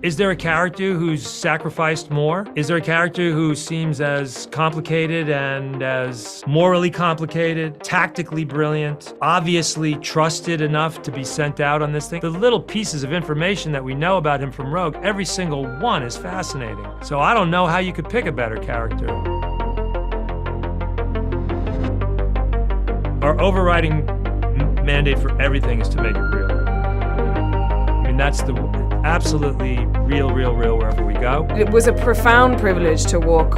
Is there a character who's sacrificed more? Is there a character who seems as complicated and as morally complicated, tactically brilliant, obviously trusted enough to be sent out on this thing? The little pieces of information that we know about him from Rogue, every single one is fascinating. So I don't know how you could pick a better character. Our overriding mandate for everything is to make it real. I mean, that's the absolutely real wherever we go. It was a profound privilege to walk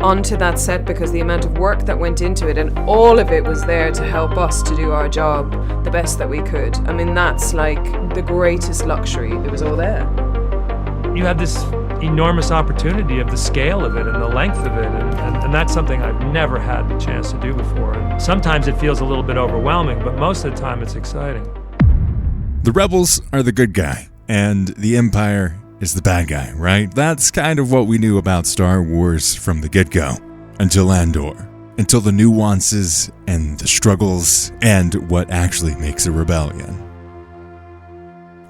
onto that set because the amount of work that went into it, and all of it was there to help us to do our job the best that we could. I mean, that's like the greatest luxury. It was all there. You have this enormous opportunity of the scale of it and the length of it, and that's something I've never had the chance to do before. And sometimes it feels a little bit overwhelming, but most of the time it's exciting. The rebels are the good guy, and the Empire is the bad guy, right? That's kind of what we knew about Star Wars from the get-go, until Andor, until the nuances and the struggles and what actually makes a rebellion.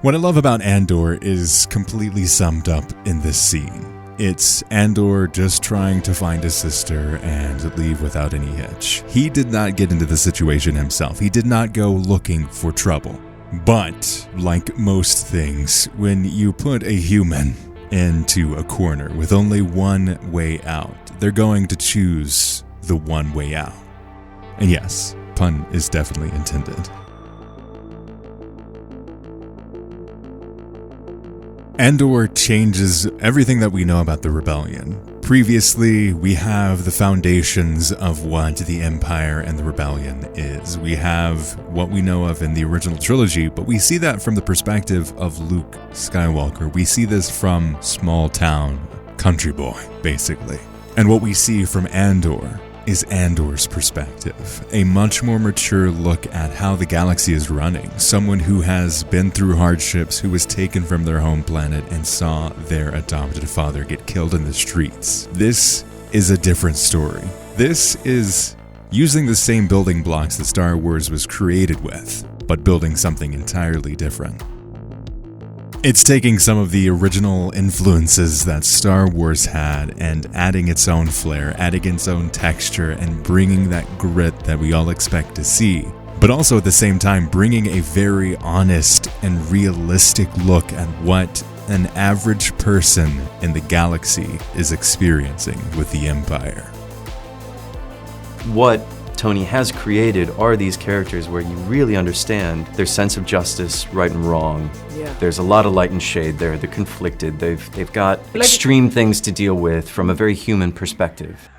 What I love about Andor is completely summed up in this scene. It's Andor just trying to find his sister and leave without any hitch. He did not get into the situation himself. He did not go looking for trouble. But, like most things, when you put a human into a corner with only one way out, they're going to choose the one way out. And yes, pun is definitely intended. Andor changes everything that we know about the rebellion. Previously, we have the foundations of what the Empire and the rebellion is. We have what we know of in the original trilogy, but we see that from the perspective of Luke Skywalker. We see this from small town country boy, basically. And what we see from Andor is Andor's perspective, a much more mature look at how the galaxy is running. Someone who has been through hardships, who was taken from their home planet and saw their adopted father get killed in the streets. This is a different story. This is using the same building blocks that Star Wars was created with, but building something entirely different. It's taking some of the original influences that Star Wars had and adding its own flair, adding its own texture, and bringing that grit that we all expect to see. But also at the same time, bringing a very honest and realistic look at what an average person in the galaxy is experiencing with the Empire. What Tony has created are these characters where you really understand their sense of justice, right and wrong. Yeah. There's a lot of light and shade there. They're conflicted. They've got extreme things to deal with from a very human perspective.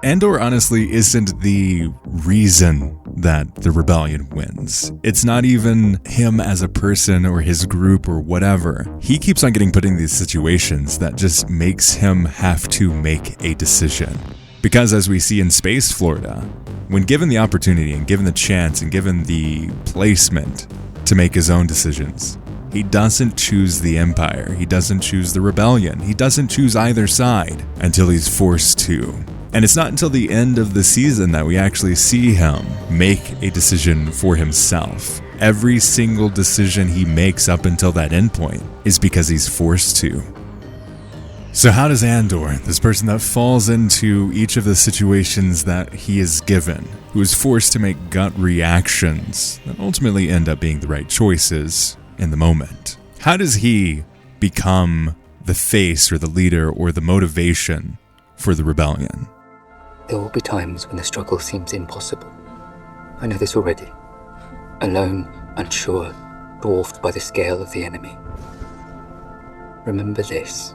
Andor honestly isn't the reason that the rebellion wins. It's not even him as a person or his group or whatever. He keeps on getting put in these situations that just makes him have to make a decision. Because as we see in Space Florida, when given the opportunity and given the chance and given the placement to make his own decisions, he doesn't choose the Empire, he doesn't choose the rebellion, he doesn't choose either side until he's forced to. And it's not until the end of the season that we actually see him make a decision for himself. Every single decision he makes up until that endpoint is because he's forced to. So how does Andor, this person that falls into each of the situations that he is given, who is forced to make gut reactions that ultimately end up being the right choices in the moment, how does he become the face or the leader or the motivation for the rebellion? There will be times when the struggle seems impossible. I know this already. Alone, unsure, dwarfed by the scale of the enemy. Remember this.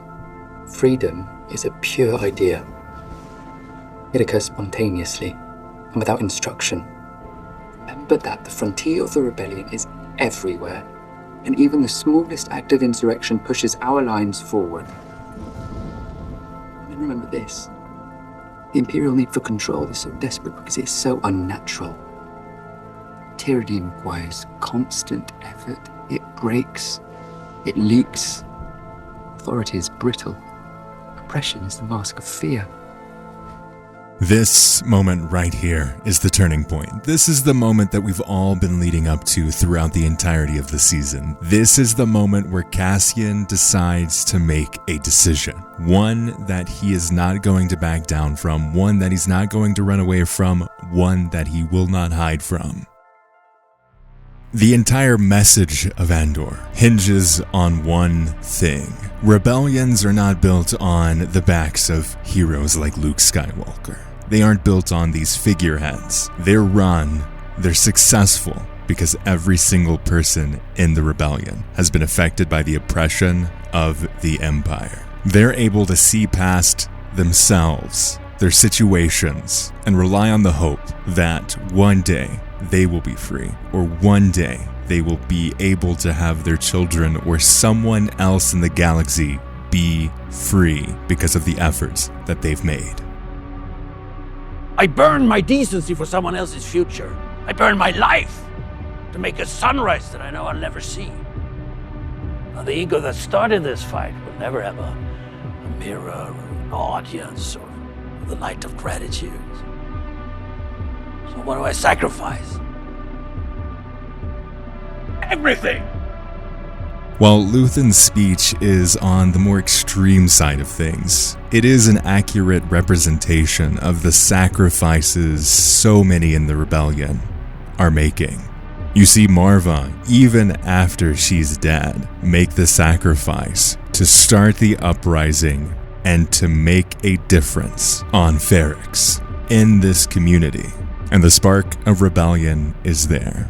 Freedom is a pure idea. It occurs spontaneously and without instruction. Remember that the frontier of the rebellion is everywhere, and even the smallest act of insurrection pushes our lines forward. And remember this. The Imperial need for control is so desperate because it is so unnatural. Tyranny requires constant effort. It breaks. It leaks. Authority is brittle. Oppression is the mask of fear. This moment right here is the turning point. This is the moment that we've all been leading up to throughout the entirety of the season. This is the moment where Cassian decides to make a decision. One that he is not going to back down from, one that he's not going to run away from, one that he will not hide from. The entire message of Andor hinges on one thing. Rebellions are not built on the backs of heroes like Luke Skywalker. They aren't built on these figureheads. They're run, they're successful because every single person in the rebellion has been affected by the oppression of the Empire. They're able to see past themselves, their situations, and rely on the hope that one day they will be free, or one day they will be able to have their children or someone else in the galaxy be free because of the efforts that they've made. I burn my decency for someone else's future. I burn my life to make a sunrise that I know I'll never see. Now, the ego that started this fight will never have a mirror or an audience or the light of gratitude. So what do I sacrifice? Everything! While Luthen's speech is on the more extreme side of things, it is an accurate representation of the sacrifices so many in the rebellion are making. You see Marva, even after she's dead, make the sacrifice to start the uprising and to make a difference on Ferrix in this community. And the spark of rebellion is there.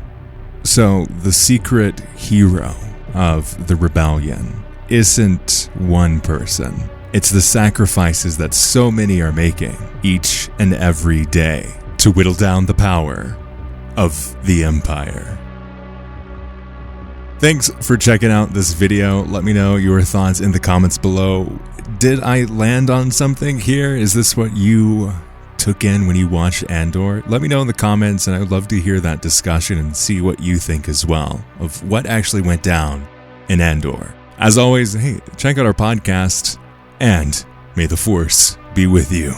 So the secret hero of the rebellion isn't one person. It's the sacrifices that so many are making each and every day to whittle down the power of the Empire. Thanks for checking out this video. Let me know your thoughts in the comments below. Did I land on something here? Is this what you took in when you watched Andor? Let me know in the comments, and I would love to hear that discussion and see what you think as well of what actually went down in Andor. As always, hey, check out our podcast, and may the Force be with you.